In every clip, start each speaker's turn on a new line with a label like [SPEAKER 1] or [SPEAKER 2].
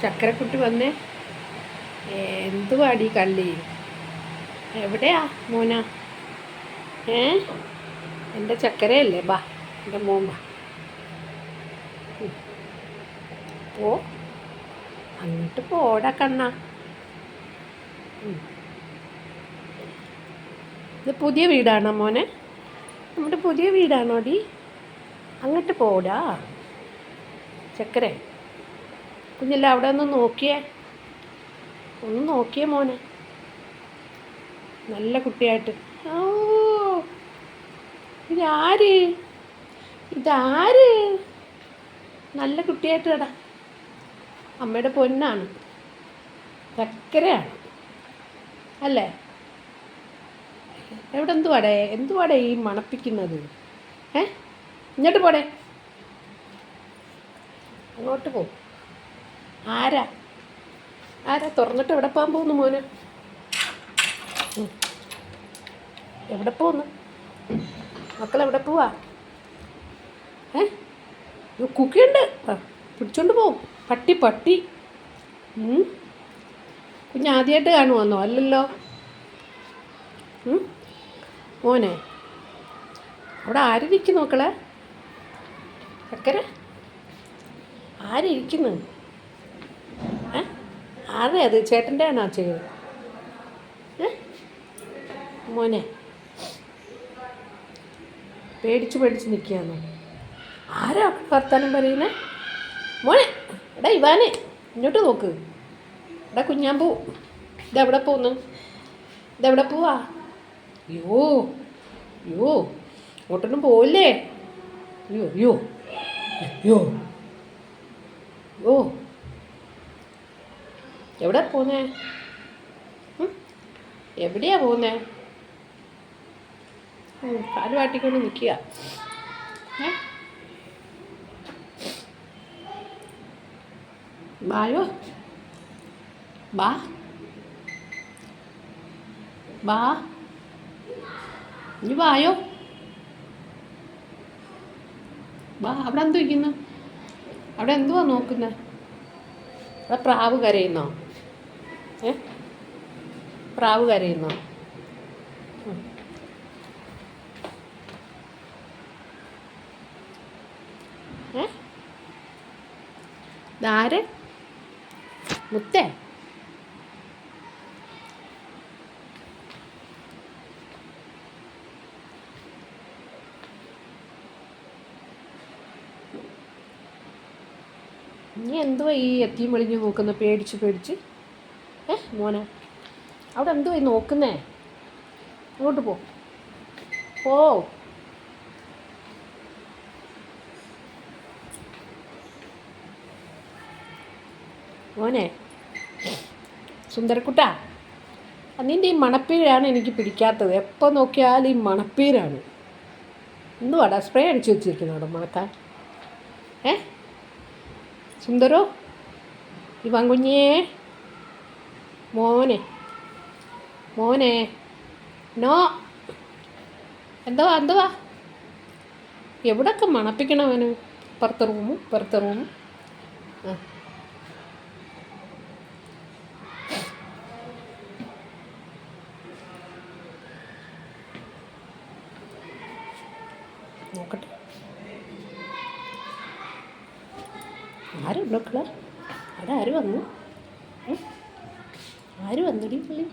[SPEAKER 1] ചക്കരക്കുട്ടി വന്നേ. എന്തുവാടി കള്ളി? എവിടെയാ മോന? എൻ്റെ ചക്കരയല്ലേ? ബാ, എൻ്റെ മോൻ ബാ. പോ, അങ്ങോട്ട് പോടാ കണ്ണ. ഇത് പുതിയ വീടാണോ മോനെ? നമ്മുടെ പുതിയ വീടാണോ ഡി? അങ്ങോട്ട് പോടാ ചക്കരെ. കുഞ്ഞല്ല, അവിടെ ഒന്ന് നോക്കിയേ, ഒന്ന് നോക്കിയേ മോനെ, നല്ല കുട്ടിയായിട്ട്. ഓ, ഇതാര്? ഇതാര്? നല്ല കുട്ടിയായിട്ട് കടാ. അമ്മയുടെ പൊന്നാണ്, ചക്കരയാണ് അല്ലേ? എവിടെ എന്തുവാടേ ഈ മണപ്പിക്കുന്നത്? ഇങ്ങോട്ട് പോടേ, അങ്ങോട്ട് പോ. ആരാ തുറന്നിട്ട് എവിടെ പോകാൻ പോകുന്നു മോന്? എവിടെ പോകുന്നു മക്കളെവിടെ പോവാ? കുക്കിയുണ്ട്, പിടിച്ചോണ്ട് പോവും. പട്ടി കുഞ്ഞാദ്യമായിട്ട് കാണുവന്നോ? അല്ലല്ലോ മോനെ. അവിടെ ആരിയ്ക്കുന്നു മക്കളെ? ചക്കര ആരിയ്ക്കുന്നു? ആരുടെ അത്? ചേട്ടൻ്റെ ആണോ ചെയ്തത്? മോനെ പേടിച്ച് നിൽക്കുകയാണോ? ആരാ വർത്താനം പറയുന്നത് മോനെ? എടാ ഇവാനെ, ഇങ്ങോട്ട് നോക്ക്. എടാ കുഞ്ഞാമ്പൂ, ഇതെവിടെ പോന്നു? ഇതെവിടെ പോവാ? അയ്യോ അങ്ങോട്ടൊന്നും പോവില്ലേ? അയ്യോ എവിടെ പോന്നേ? എവിടെയാ പോന്നേ? കാല് വാട്ടിക്കൊണ്ട് നിൽക്കുക. ബായോ, ബാ, ഇനി വായോ, ബാ. അവിടെ എന്തു വയ്ക്കുന്നു? അവിടെ എന്തുവാ നോക്കുന്നത്? അവിടെ പ്രാവ് കരയുന്നോ? പ്രാവ് കരയുന്നോ? ഇതാര്? മുത്തേ? നീ എന്തുവാ ഈ എത്തിയും വെളിഞ്ഞ് നോക്കുന്ന? പേടിച്ച് മോനെ, അവിടെ എന്തുവാ ഈ നോക്കുന്നേ? അങ്ങോട്ട് പോ മോനെ. സുന്ദരക്കുട്ടാ, നിൻ്റെ ഈ മണപ്പീരാണ് എനിക്ക് പിടിക്കാത്തത്. എപ്പോൾ നോക്കിയാലും ഈ മണപ്പീരാണ്. എന്തുവാടാ സ്പ്രേ അടിച്ച് വെച്ചിരിക്കുന്നു അവിടെ മണക്കാൻ? സുന്ദരോ, ഇവാൻ കുഞ്ഞേ, മോനെ നോ. എന്തുവാ എവിടൊക്കെ മണപ്പിക്കണവന്? പുറത്തെ റൂമും നോക്കട്ടെ. ആരുണ്ടോ മക്കളെ? അവിടെ ആര് വന്നു? ആര് വന്നടി പുള്ളി?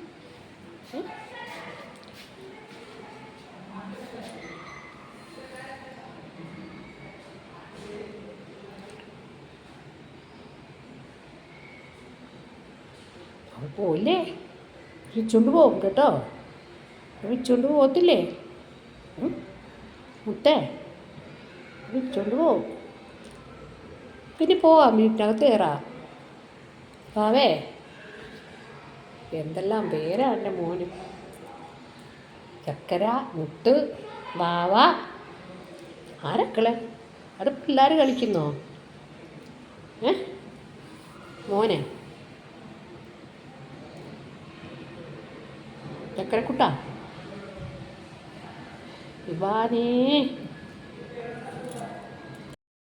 [SPEAKER 1] അവൾ പോയില്ലേ? വിളിച്ചോണ്ട് പോകും കേട്ടോ. വിളിച്ചോണ്ട് പോകത്തില്ലേ മുത്തേ? വിളിച്ചോണ്ട് പോവും. പിന്നെ പോവാം, വീട്ടിനകത്ത് കയറാം. വാവേ, എന്തെല്ലാം പേരാ എൻ്റെ മോന്. ചക്കര, മുത്ത്, വാവ. ആരക്കളെ? അവിടെ പിള്ളേർ കളിക്കുന്നോ? മോനെ ചക്കരക്കുട്ടാ, ഇവാനേ.